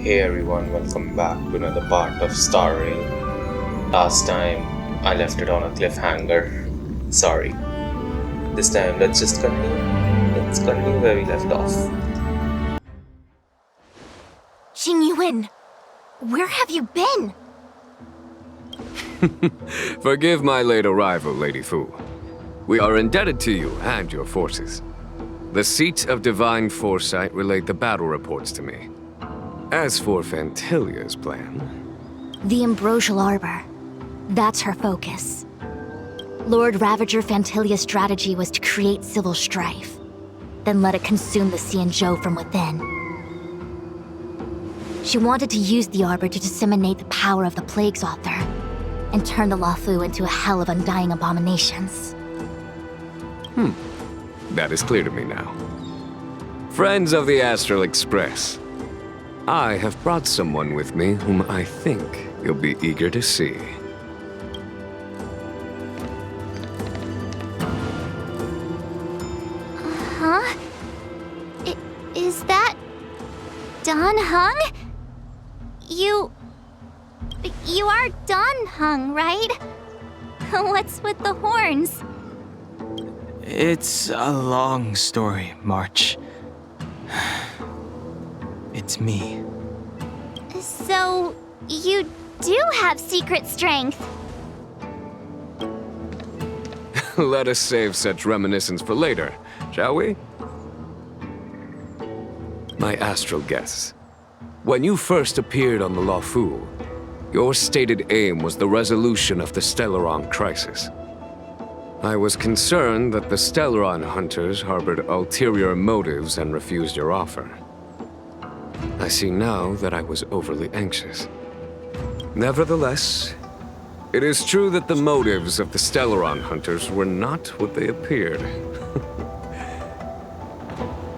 Hey everyone, welcome back to another part of Star Rail. Last time I left it on a cliffhanger. Sorry. This time let's just continue. Let's continue where we left off. Jing Yuan, where have you been? Forgive my late arrival, Lady Fu. We are indebted to you and your forces. The Seat of Divine Foresight relayed the battle reports to me. As for Fantilia's plan... The Ambrosial Arbor. That's her focus. Lord Ravager Fantilia's strategy was to create civil strife, then let it consume the Xianzhou from within. She wanted to use the Arbor to disseminate the power of the Plague's author, and turn the Luofu into a hell of undying abominations. That is clear to me now. Friends of the Astral Express, I have brought someone with me whom I think you'll be eager to see. Huh? Is that... Dan Heng? You are Dan Heng, right? What's with the horns? It's a long story, March. It's me. So, you do have secret strength. Let us save such reminiscence for later, shall we? My astral guests, when you first appeared on the Luofu, your stated aim was the resolution of the Stellaron crisis. I was concerned that the Stellaron hunters harbored ulterior motives and refused your offer. I see now that I was overly anxious. Nevertheless, it is true that the motives of the Stellaron hunters were not what they appeared.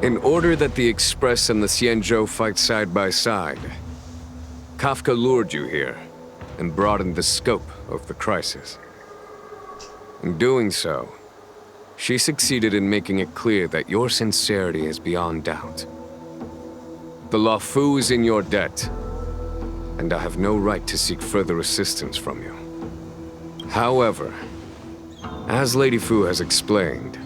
In order that the Express and the Xianzhou fight side by side, Kafka lured you here and broadened the scope of the crisis. In doing so, she succeeded in making it clear that your sincerity is beyond doubt. The Luofu is in your debt, and I have no right to seek further assistance from you. However, as Lady Fu has explained,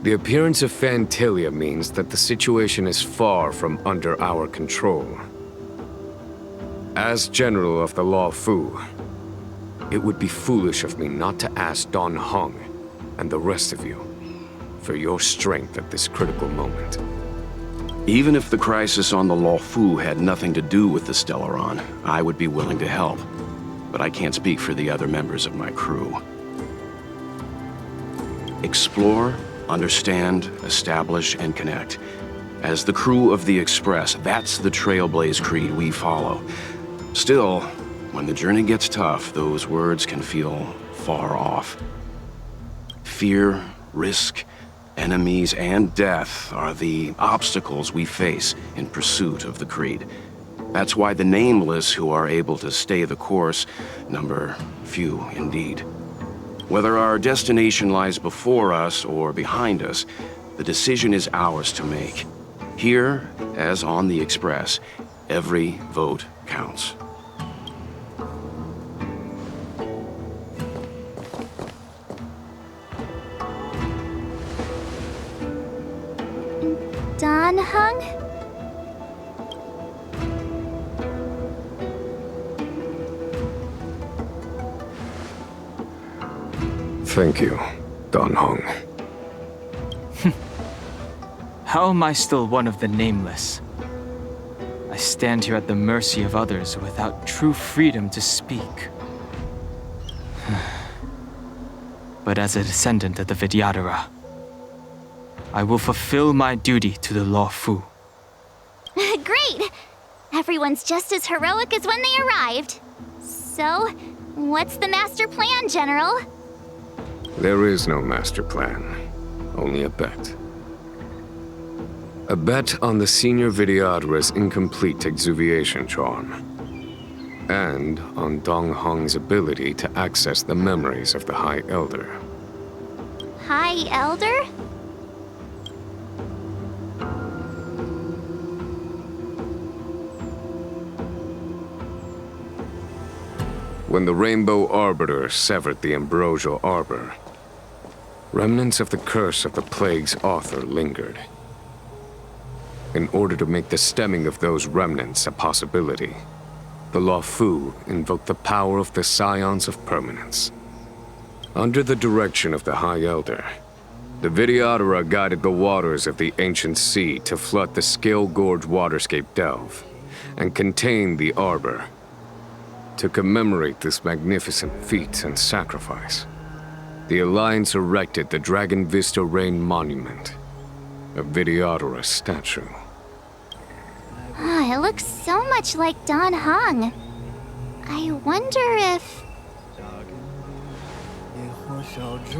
the appearance of Fantilia means that the situation is far from under our control. As General of the Luofu, it would be foolish of me not to ask Dan Heng and the rest of you for your strength at this critical moment. Even if the crisis on the Luofu had nothing to do with the Stellaron, I would be willing to help. But I can't speak for the other members of my crew. Explore, understand, establish, and connect. As the crew of the Express, that's the Trailblaze creed we follow. Still, when the journey gets tough, those words can feel far off. Fear, risk, enemies, and death are the obstacles we face in pursuit of the creed. That's why the nameless who are able to stay the course number few indeed. Whether our destination lies before us or behind us, the decision is ours to make. Here, as on the Express, every vote counts. Dan Heng? Thank you, Dan Heng. How am I still one of the nameless? I stand here at the mercy of others without true freedom to speak. But as a descendant of the Vidyadhara, I will fulfill my duty to the Luofu. Great! Everyone's just as heroic as when they arrived. So, what's the master plan, General? There is no master plan, only a bet. A bet on the Senior Vidyadhara's incomplete exuviation charm, and on Dong Hong's ability to access the memories of the High Elder. High Elder? when the Rainbow Arbiter severed the Ambrosial Arbor, remnants of the curse of the plague's author lingered. In order to make the stemming of those remnants a possibility, the Luofu invoked the power of the Scions of Permanence. Under the direction of the High Elder, the Videodora guided the waters of the ancient sea to flood the Scalegorge Waterscape delve and contain the Arbor. To commemorate this magnificent feat and sacrifice, the Alliance erected the Dragon Vista Rain Monument, a Videodora statue. It looks so much like Don Hong. I wonder if...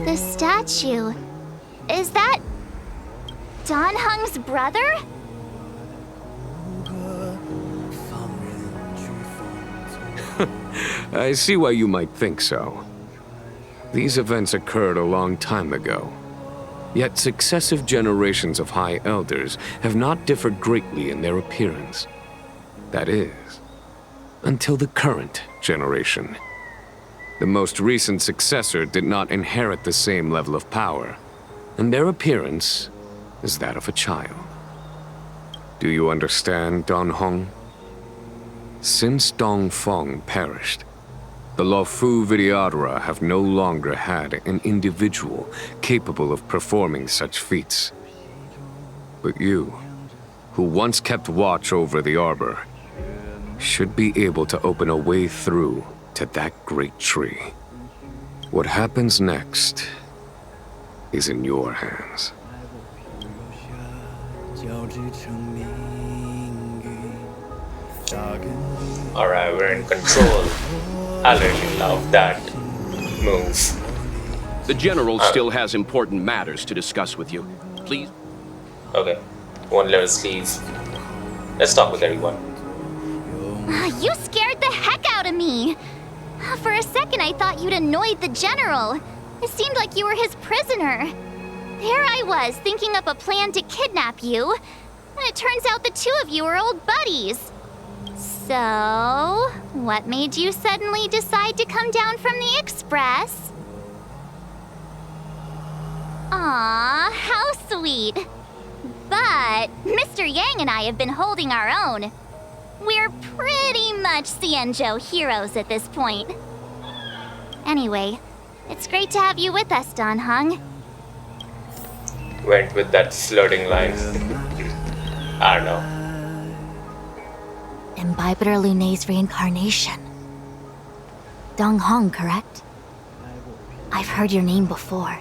the statue... is that... Don Hong's brother? I see why you might think so. These events occurred a long time ago. Yet successive generations of High Elders have not differed greatly in their appearance. That is, until the current generation. The most recent successor did not inherit the same level of power, and their appearance is that of a child. Do you understand, Don Hong? Since Dong Feng perished, the Luofu Videodora have no longer had an individual capable of performing such feats. But you, who once kept watch over the Arbor, should be able to open a way through to that great tree. What happens next is in your hands. Alright, we're in control. I really love that move. The General still has important matters to discuss with you. Please? Okay, won't let us leave. Let's talk with everyone. You scared the heck out of me! For a second I thought you'd annoyed the General. It seemed like you were his prisoner. There I was, thinking up a plan to kidnap you. And it turns out the two of you are old buddies. So, what made you suddenly decide to come down from the Express? Aw, how sweet. But Mr. Yang and I have been holding our own. We're pretty much Xianzhou heroes at this point. Anyway, it's great to have you with us, Don Hong. Went with that flirting line. I don't know. Imbibitor Lunay's reincarnation. Dong Hong, correct? I've heard your name before.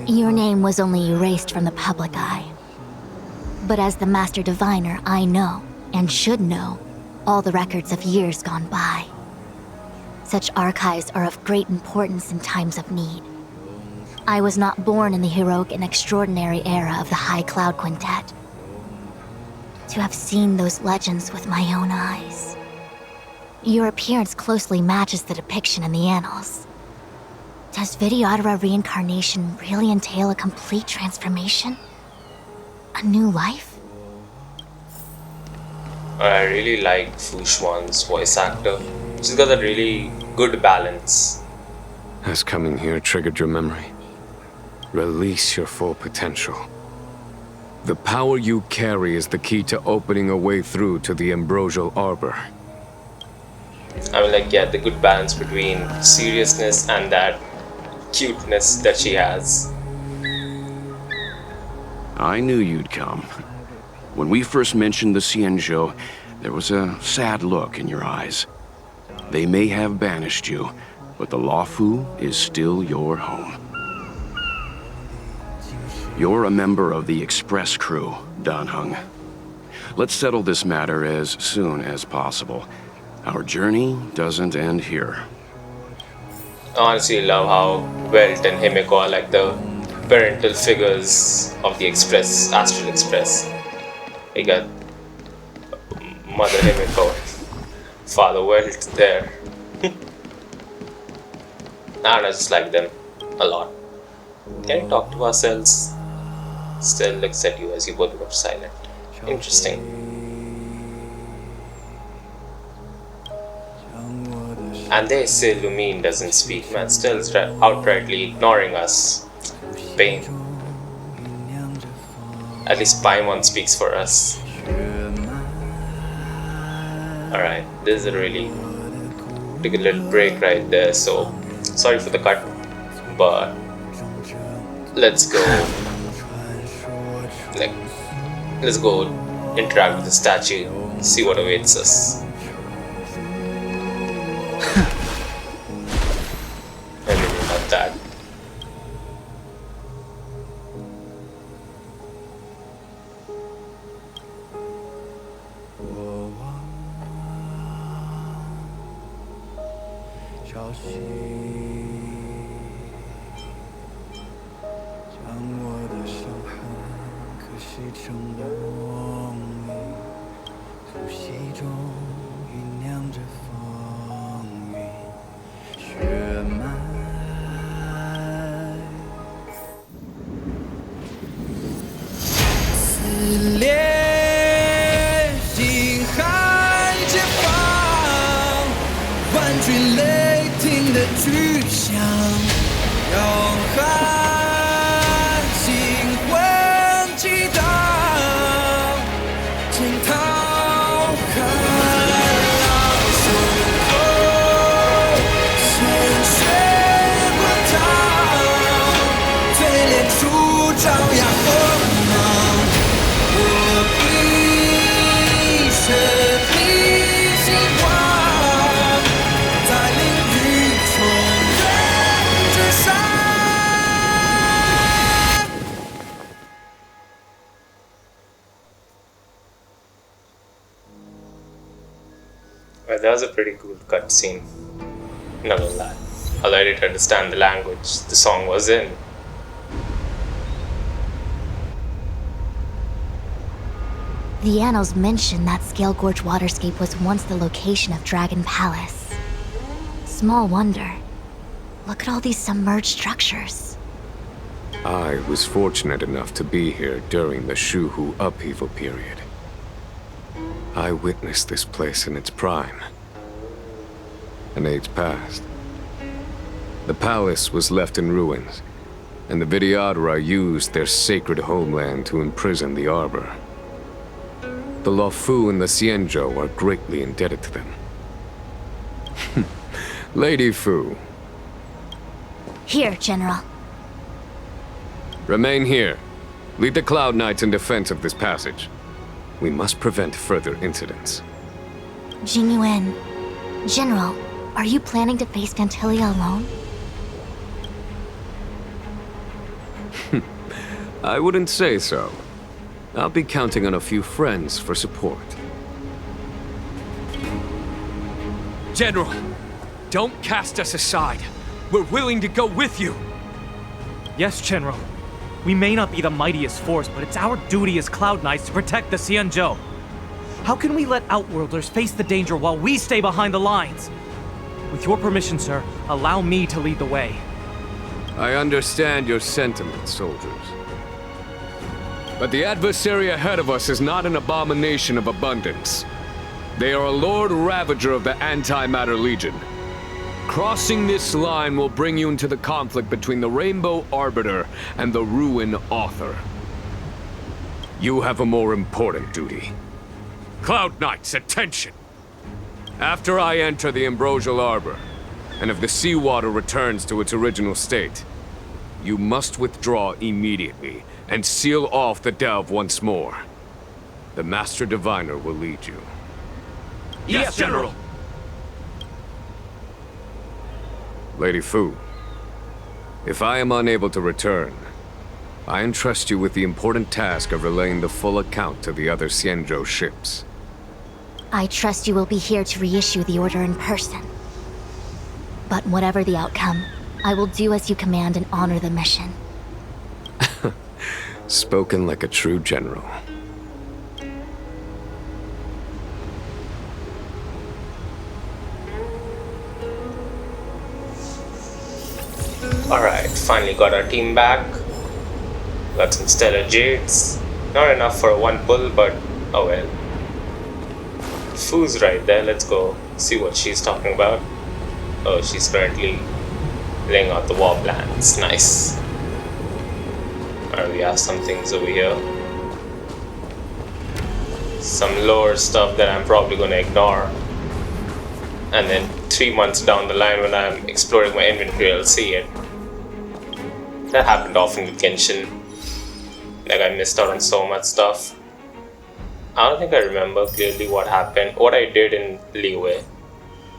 Your name was only erased from the public eye. But as the Master Diviner, I know, and should know, all the records of years gone by. Such archives are of great importance in times of need. I was not born in the heroic and extraordinary era of the High Cloud Quintet. To have seen those legends with my own eyes. Your appearance closely matches the depiction in the annals. Does Videodora reincarnation really entail a complete transformation? A new life? I really like Fu Xuan's voice actor. She's got that really good balance. Has coming here triggered your memory? Release your full potential. The power you carry is the key to opening a way through to the Ambrosial Arbor. I mean, like, yeah, the good balance between seriousness and that cuteness that she has. I knew you'd come. When we first mentioned the Xianzhou, there was a sad look in your eyes. They may have banished you, but the Luofu is still your home. You're a member of the Express crew, Don Hong. Let's settle this matter as soon as possible. Our journey doesn't end here. I honestly love how Welt and Himiko are like the parental figures of the Express, Astral Express. You got Mother Himiko, Father Welt there. I just like them a lot. Can we talk to ourselves? Still looks at you as you both become silent. Interesting. And they say Lumine doesn't speak, man, still outrightly ignoring us. Pain. At least Paimon speaks for us. Alright, this is a really... took a little break right there, so sorry for the cut, but let's go interact with the statue, see what awaits us. I really love that. Well, that was a pretty cool cutscene. Not gonna lie. Although I didn't understand the language the song was in. The annals mention that Scalegorge Waterscape was once the location of Dragon Palace. Small wonder. Look at all these submerged structures. I was fortunate enough to be here during the Shuhu upheaval period. I witnessed this place in its prime. An age passed. The palace was left in ruins, and the Vidyadhara used their sacred homeland to imprison the Arbor. The Luofu and the Xianzhou are greatly indebted to them. Lady Fu. Here, General. Remain here. Lead the Cloud Knights in defense of this passage. We must prevent further incidents. Jingyuan. General, are you planning to face Phantilia alone? I wouldn't say so. I'll be counting on a few friends for support. General, don't cast us aside. We're willing to go with you. Yes, General. We may not be the mightiest force, but it's our duty as Cloud Knights to protect the Xianzhou. How can we let Outworlders face the danger while we stay behind the lines? With your permission, sir, allow me to lead the way. I understand your sentiments, soldiers. But the adversary ahead of us is not an abomination of abundance. They are a Lord Ravager of the Antimatter Legion. Crossing this line will bring you into the conflict between the Rainbow Arbiter and the Ruin Author. You have a more important duty. Cloud Knights, attention! After I enter the Ambrosial Arbor, and if the seawater returns to its original state, you must withdraw immediately and seal off the delve once more. The Master Diviner will lead you. Yes, General! Lady Fu, if I am unable to return, I entrust you with the important task of relaying the full account to the other Xianzhou ships. I trust you will be here to reissue the order in person. But whatever the outcome, I will do as you command and honor the mission. Spoken like a true general. Alright, finally got our team back. Got some stellar jades. Not enough for one pull, but oh well. Fu's right there, let's go see what she's talking about. Oh, she's currently laying out the war plans. Nice. Alright, we have some things over here. Some lore stuff that I'm probably gonna ignore. And then 3 months down the line when I'm exploring my inventory, I'll see it. That happened often with Genshin. Like, I missed out on so much stuff. I don't think I remember clearly what happened, what I did in Liyue.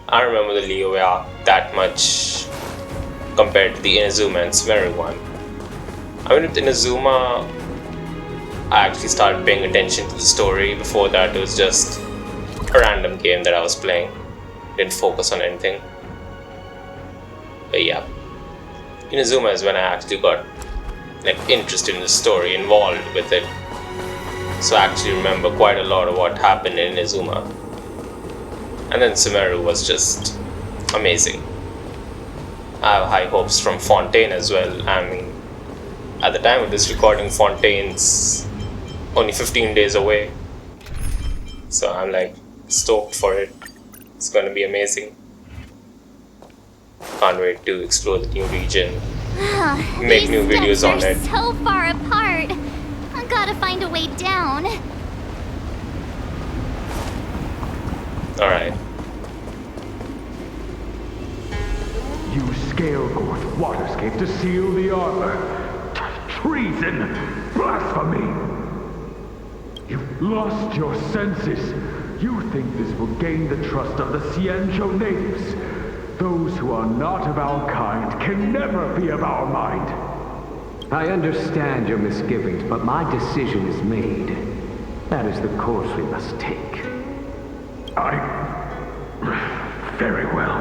I don't remember the Liyue arc that much compared to the Inazuma and Sumeru one. I mean, with Inazuma, I actually started paying attention to the story. Before that, it was just a random game that I was playing. Didn't focus on anything. But yeah, Inazuma is when I actually got like interested in the story, involved with it. So I actually remember quite a lot of what happened in Inazuma. And then Sumeru was just amazing. I have high hopes from Fontaine as well. I mean, at the time of this recording, Fontaine's only 15 days away. So I'm like stoked for it. It's gonna be amazing. Can't wait to explore the new region. Make new videos on it. So far apart. I gotta find a way down. Alright. Use Scalegorge Waterscape to seal the armor. Treason! Blasphemy! You've lost your senses. You think this will gain the trust of the Xianzhou natives. Those who are not of our kind can never be of our mind. I understand your misgivings, but my decision is made. That is the course we must take. Very well.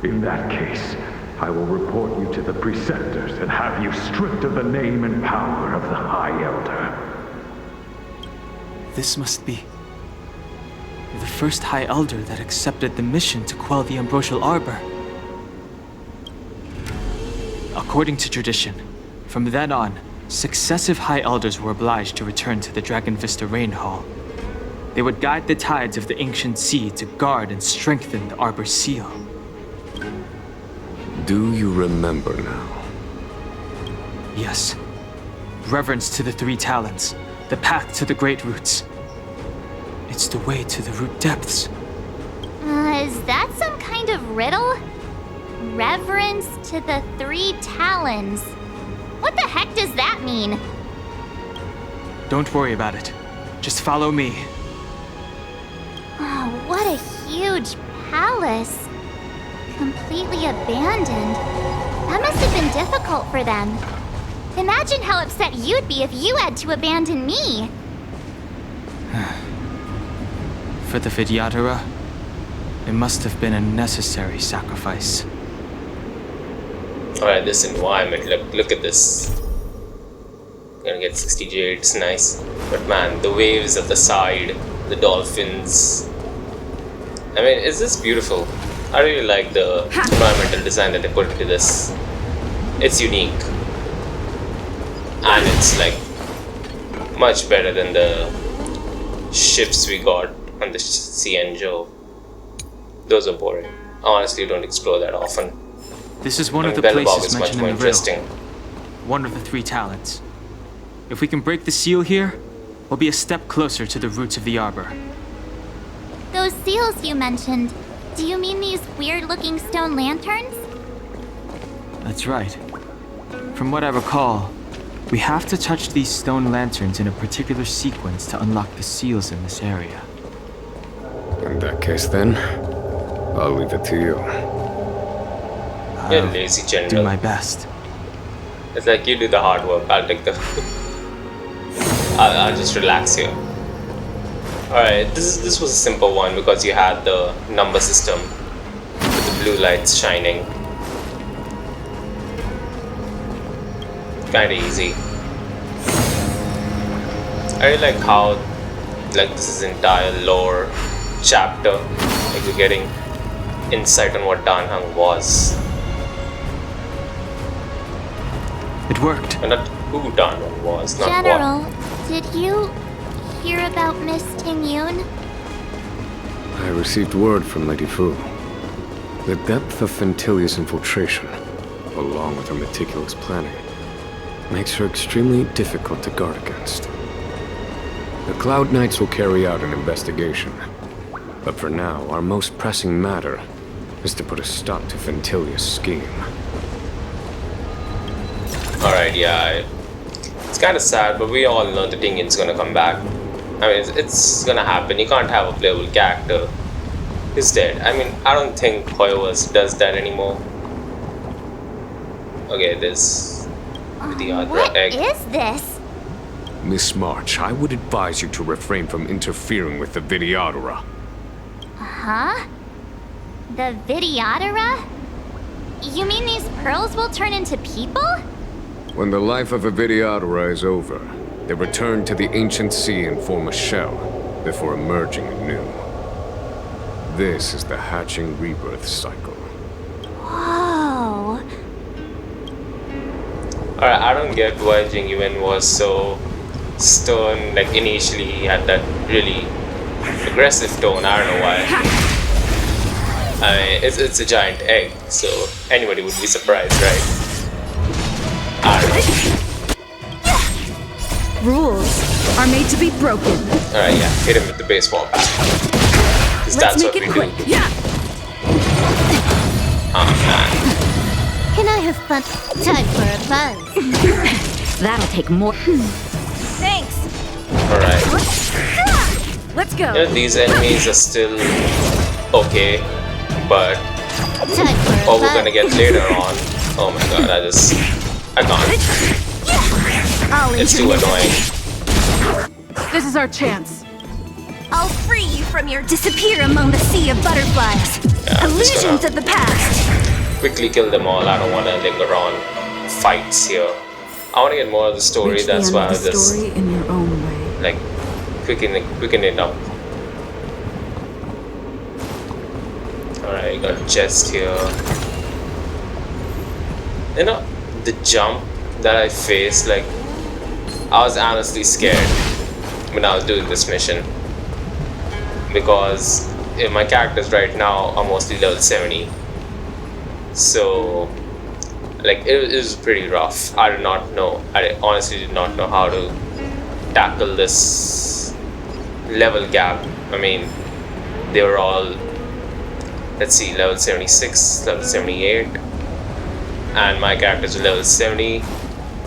In that case, I will report you to the preceptors and have you stripped of the name and power of the High Elder. This must be the first High Elder that accepted the mission to quell the Ambrosial Arbor. According to tradition, from then on, successive High Elders were obliged to return to the Dragon Vista Rain Hall. They would guide the tides of the ancient sea to guard and strengthen the Arbor's seal. Do you remember now? Yes. Reverence to the three talents, the path to the great roots. It's the way to the root depths. Is that some kind of riddle? Reverence to the three talons. What the heck does that mean? Don't worry about it. Just follow me. Oh, what a huge palace. Completely abandoned. That must have been difficult for them. Imagine how upset you'd be if you had to abandon me. For the Vidyadhara, it must have been a necessary sacrifice. Alright, this environment, look at this. Gonna get 60 jades, nice. But man, the waves at the side, the dolphins. I mean, is this beautiful? I really like the environmental design that they put into this. It's unique. And it's like much better than the ships we got on the Xianzhou. Those are boring. I honestly don't explore that often. This is one of the Belobog places is much mentioned more in the riddle. interesting. One of the three talents. If we can break the seal here, we'll be a step closer to the roots of the arbor. Those seals you mentioned, do you mean these weird-looking stone lanterns? That's right. From what I recall, we have to touch these stone lanterns in a particular sequence to unlock the seals in this area. In that case then, I'll leave it to you. You're a lazy general. Do my best. It's like you do the hard work, I'll take the... I'll just relax here. Alright, this was a simple one because you had the number system with the blue lights shining. Kinda easy. I really like how this is entire lore chapter. Like you're getting insight on what Danhang was. It worked. And not who Danhang was, not General, what. did you hear about Miss Tingyun? I received word from Lady Fu. The depth of Fentilia's infiltration, along with her meticulous planning, makes her extremely difficult to guard against. The Cloud Knights will carry out an investigation, but for now, our most pressing matter is to put a stop to Fentilia's scheme. Alright, yeah. It's kind of sad, but we all know the Dingin's gonna come back. I mean, it's gonna happen. You can't have a playable character who's dead. I mean, I don't think HoYoverse does that anymore. Okay, this the other What egg. is this? Miss March, I would advise you to refrain from interfering with the Videodora. Huh? The Videodora? You mean these pearls will turn into people? When the life of a Videodora is over, they return to the ancient sea and form a shell before emerging anew. This is the hatching rebirth cycle. Whoa. Alright, I don't get why Jingyuan was so stern. Like initially he had that really aggressive tone. I don't know why. I mean, it's a giant egg, so anybody would be surprised, right? I don't know. Rules are made to be broken. Alright, yeah, hit him with the baseball bat. Because that's what we do. Yeah. Oh man. Can I have fun? Time for a buzz. That'll take more. Thanks. Alright. Let's go. You know, these enemies are still okay, but Time for a what we're buzz. gonna get later on, oh my god, I can't. It's too annoying. This is our chance. I'll free you from your disappear among the sea of butterflies. Yeah, I'm just Illusions gonna of the past. quickly kill them all. I don't want to linger on fights here. I want to get more of the story. Reach the That's end why I of was the just story in your own way. like quicken it up. Alright, got a chest here. You know, the jump that I faced, like I was honestly scared when I was doing this mission, because my characters right now are mostly level 70, so like it was pretty rough. I honestly did not know how to tackle this level gap. I mean, they were all, let's see, level 76, level 78, and my characters are level 70,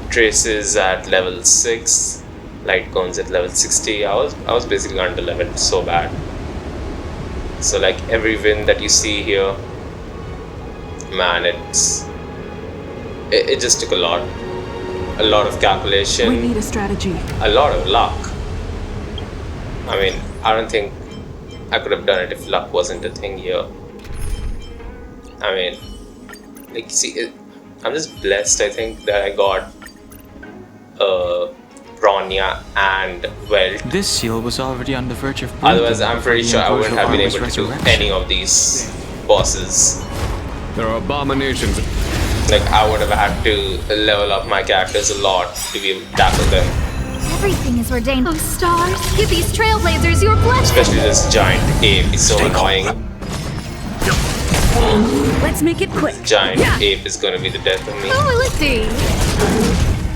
Traces at level 6, Lightcone's at level 60. I was basically under leveled so bad. So like every win that you see here, man, it just took a lot of calculation. We need a strategy. A lot of luck. I mean, I don't think I could have done it if luck wasn't a thing here. I mean, like, see, I'm just blessed, I think, that I got Bronya and Welt. This seal was already on the verge of breaking. Otherwise, I'm pretty before sure the I wouldn't have been able Ambrosial to do Armor's any of these bosses. There are abominations. Like, I would have had to level up my characters a lot to be able to tackle them. Everything is ordained. Oh, stars, give these trailblazers your blessing. Especially this giant ape is so annoying. Let's make it quick. Giant ape is gonna be the death of me. Oh, let's see.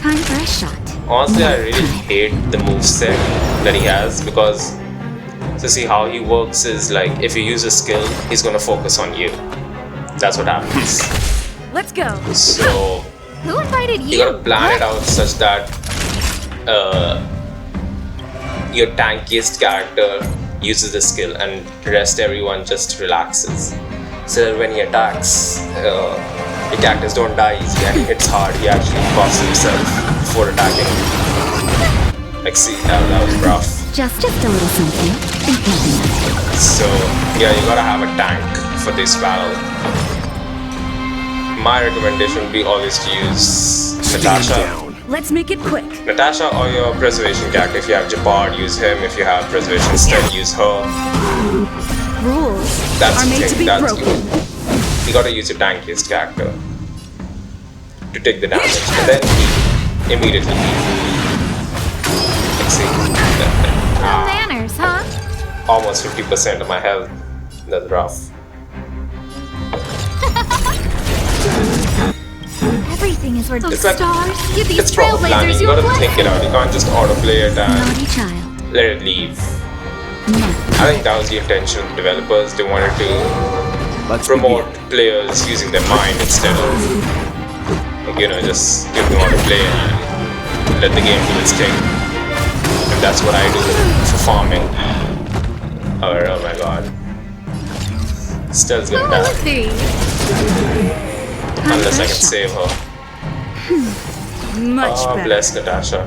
Time for a shot. Honestly, I really hate the moveset that he has, because to see how he works is like, if you use a skill, he's gonna focus on you. That's what happens. Let's go. So Who invited you? you gotta plan it out such that your tankiest character uses the skill and the rest everyone just relaxes. So that when he attacks, the characters don't die easy and he hits hard. He actually costs himself before attacking. Like, see, that was rough. Just a little something. So yeah, you gotta have a tank for this battle. My recommendation would be always to use Natasha. Let's make it quick. Natasha or your preservation character. If you have Jabard, use him. If you have preservation Stead, use her. Rules That's are the made thing. to be That's broken. you gotta use your tankiest character to take the damage, and then immediately heal. Let's see. Manners, huh? Almost 50% of my health. That's rough. Everything is where It's like, stars. Give these it's proper planning. trailblazers You your gotta blessing. think it out. You can't just autoplay it and Naughty child. let it leave. No. I think that was the intention of the developers. They wanted to promote players using their mind instead of, like, you know, just give them autoplay and let the game do its thing. And that's what I do for farming. Oh my god. Stell's gonna die. Unless I can save her. Much Oh, better. bless Natasha.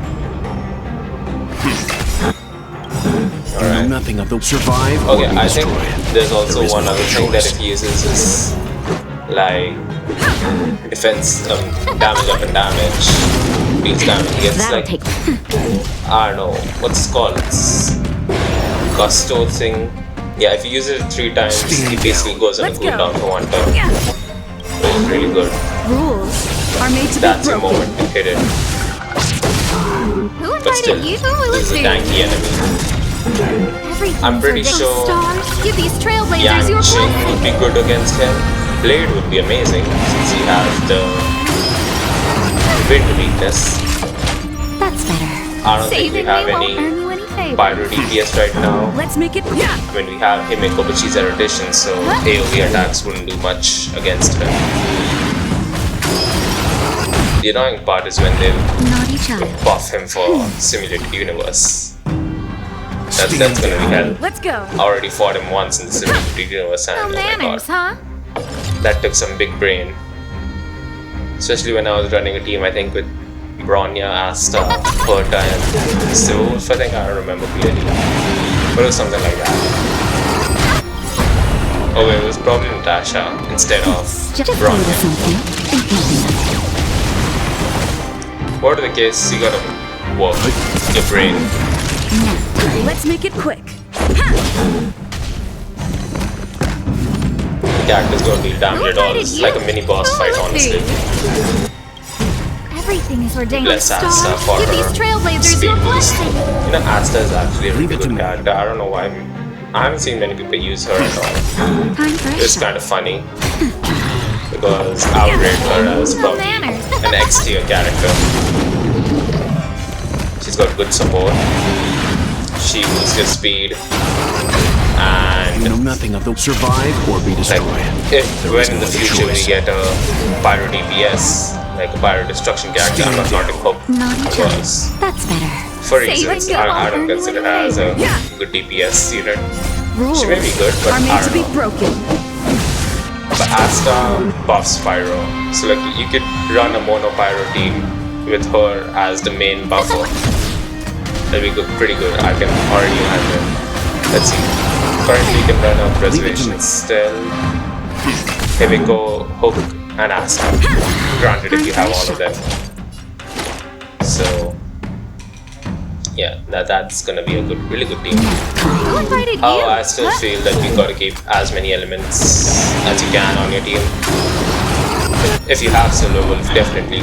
You know nothing of the survive or Okay, be I think destroyed. there's also There is one no other thing that choice. it uses is like defense, damage up and damage, deals damage. It gets That'll like, take. I don't know, what's it called? It's gusto thing. Yeah, if you use it 3 times, it basically goes on a Let's go. cooldown for 1 turn. Yeah. Which is really good. Rules are made to That's be the broken. moment to hit it. Who But still, invited you? this is a tanky enemy. Everything I'm is pretty where sure stars. Give these trailblazers Yang your Ching blessing. would be good against him. Blade would be amazing since he has the wind weakness. That's better. I don't think we Saving have me won't any earn you any favors. Pyro DPS right now. Let's make it. Yeah. I mean, we have Himeko, but she's erudition, so AoE attacks wouldn't do much against her. The annoying part is when they Naughty child. buff him for Simulated Universe. That's gonna be hell. Let's go. I already fought him once in the Simulated Universe No and oh my god. manners, huh? That took some big brain. Especially when I was running a team, I think with Bronya, Asta, Perta, and Sylph, I think. I don't remember clearly. But it was something like that. Oh wait, it was probably Natasha instead of Just a little Bronya. something. Whatever the case, you gotta work your brain. Let's make it quick. The character's gonna deal damage at all. invited It's you? like a mini boss fight, honestly. Everything is ordained Bless stars. Asta for Give her these trailblazers speed your boost. blessing. You know, Asta is actually a really Leave it to good me. character. I don't know why. I haven't seen many people use her at all. Time for a It's shot. kind of funny because I would rate her as No probably manners. an X tier character. She's got good support. She boosts your speed, You know and nothing of the survive or be like destroyed. if There when is in no the other future we choice. get a pyro DPS, like a pyro destruction character, I'm not going to hope Naughty child. because That's better. for Saving reasons you I won't don't earn you consider her any as a favors. good DPS unit. Rules She may be good, but are I made to don't be know. broken. But Asta buffs Pyro, so like you could run a mono Pyro team with her as the main buffer. That'd be good, pretty good. I can already imagine. Let's see. Currently, you can run a Preservation Still, Himeko, Hook, and Asta. Granted, if you have all of them. So, yeah, that's gonna be a really good team. Who invited you? Oh, I still feel that you gotta keep as many elements as you can on your team. If you have Silver Wolf, definitely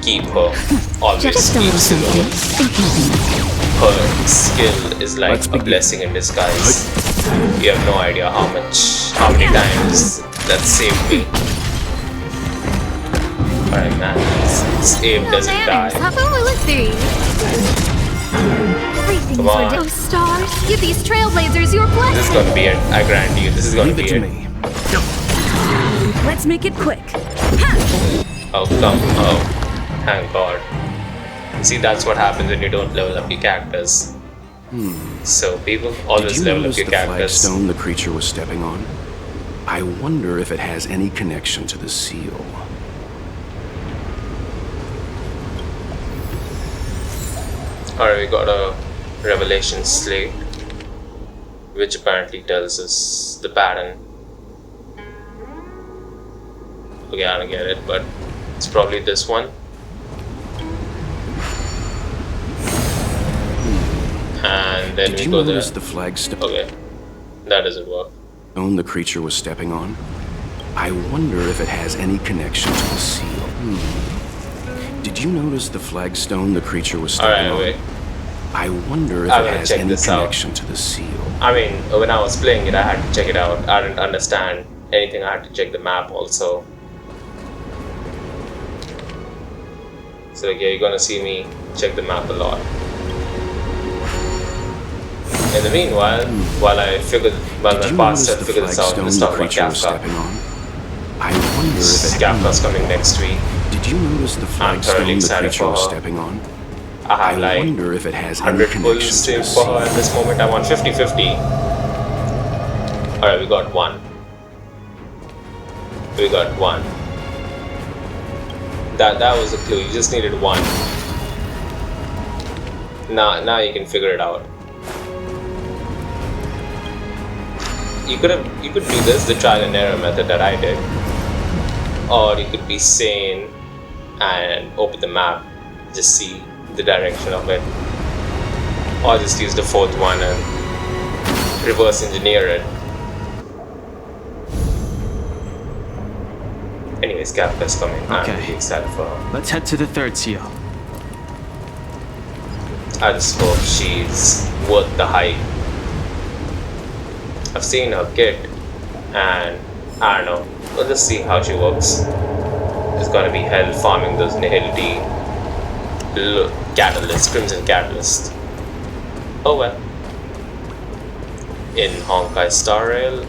keep her. Always Just a keep little Silver something. Wolf. Her skill is like a blessing in disguise. You have no idea how many times that saved me. Alright, man, this aim No doesn't manners. die. How about we look through? Everything Come is on. ordained stars. Give these trailblazers your This is blessing. gonna be it. I guarantee you, this is gonna Leave be it to it. me. Let's make it quick. Oh, come. Oh, thank God. See, that's what happens when you don't level up your characters. So, people Did always you level up notice your the characters. flagstone the creature was stepping on? I wonder if it has any connection to the seal. Alright, we got a revelation slate, which apparently tells us the pattern. Okay, I don't get it, but it's probably this one. And then Did we you go notice there. the flagstone Okay, that doesn't work. the creature was stepping on? I wonder if it has any connection to the seal. Did you notice the flagstone the creature was stepping Alright, on? wait. I wonder if I'm it gonna has check any this out. connection to the seal. I mean, when I was playing it, I had to check it out. I didn't understand anything. I had to check the map also. So like, yeah, you're gonna see me check the map a lot. In the meanwhile, while my past self figure this out, let's talk about Kafka. I wonder if Kafka's coming next week. Did you notice the flagstone the creature was stepping on? I have like wonder if it has 100 pulls to for her at this moment. I want 50-50. Alright, we got one. We got one. That was a clue. You just needed one. Now you can figure it out. You could do this, the trial and error method that I did. Or you could be sane and open the map, just see the direction of it. Or just use the fourth one and reverse engineer it. Anyways, Kafka's coming. I'm really excited for her. Let's head to the third seal. I just hope she's worth the hype. I've seen her kit, and I don't know. We'll just see how she works. It's gonna be hell farming those Nihility catalysts, Crimson Catalyst. Oh well. In Honkai Star Rail,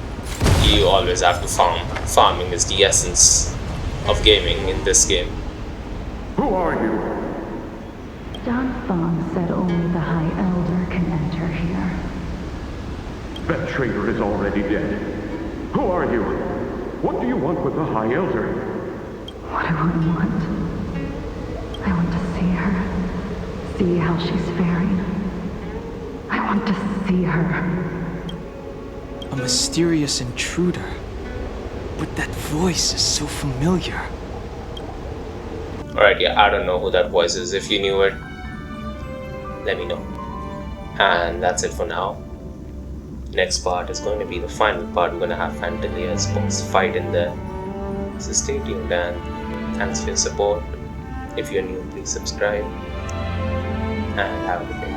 you always have to farm. Farming is the essence of gaming in this game. Who are you? Don Fong said only the High Elder can enter here. That traitor is already dead. Who are you? What do you want with the High Elder? What do I want? I want to see her. See how she's faring. I want to see her. A mysterious intruder. But that voice is so familiar. Alright, yeah, I don't know who that voice is. If you knew it, let me know. And that's it for now. Next part is going to be the final part. We're going to have Phantalia's boss fight in there. So stay tuned and thanks for your support. If you're new, please subscribe. And have a good day.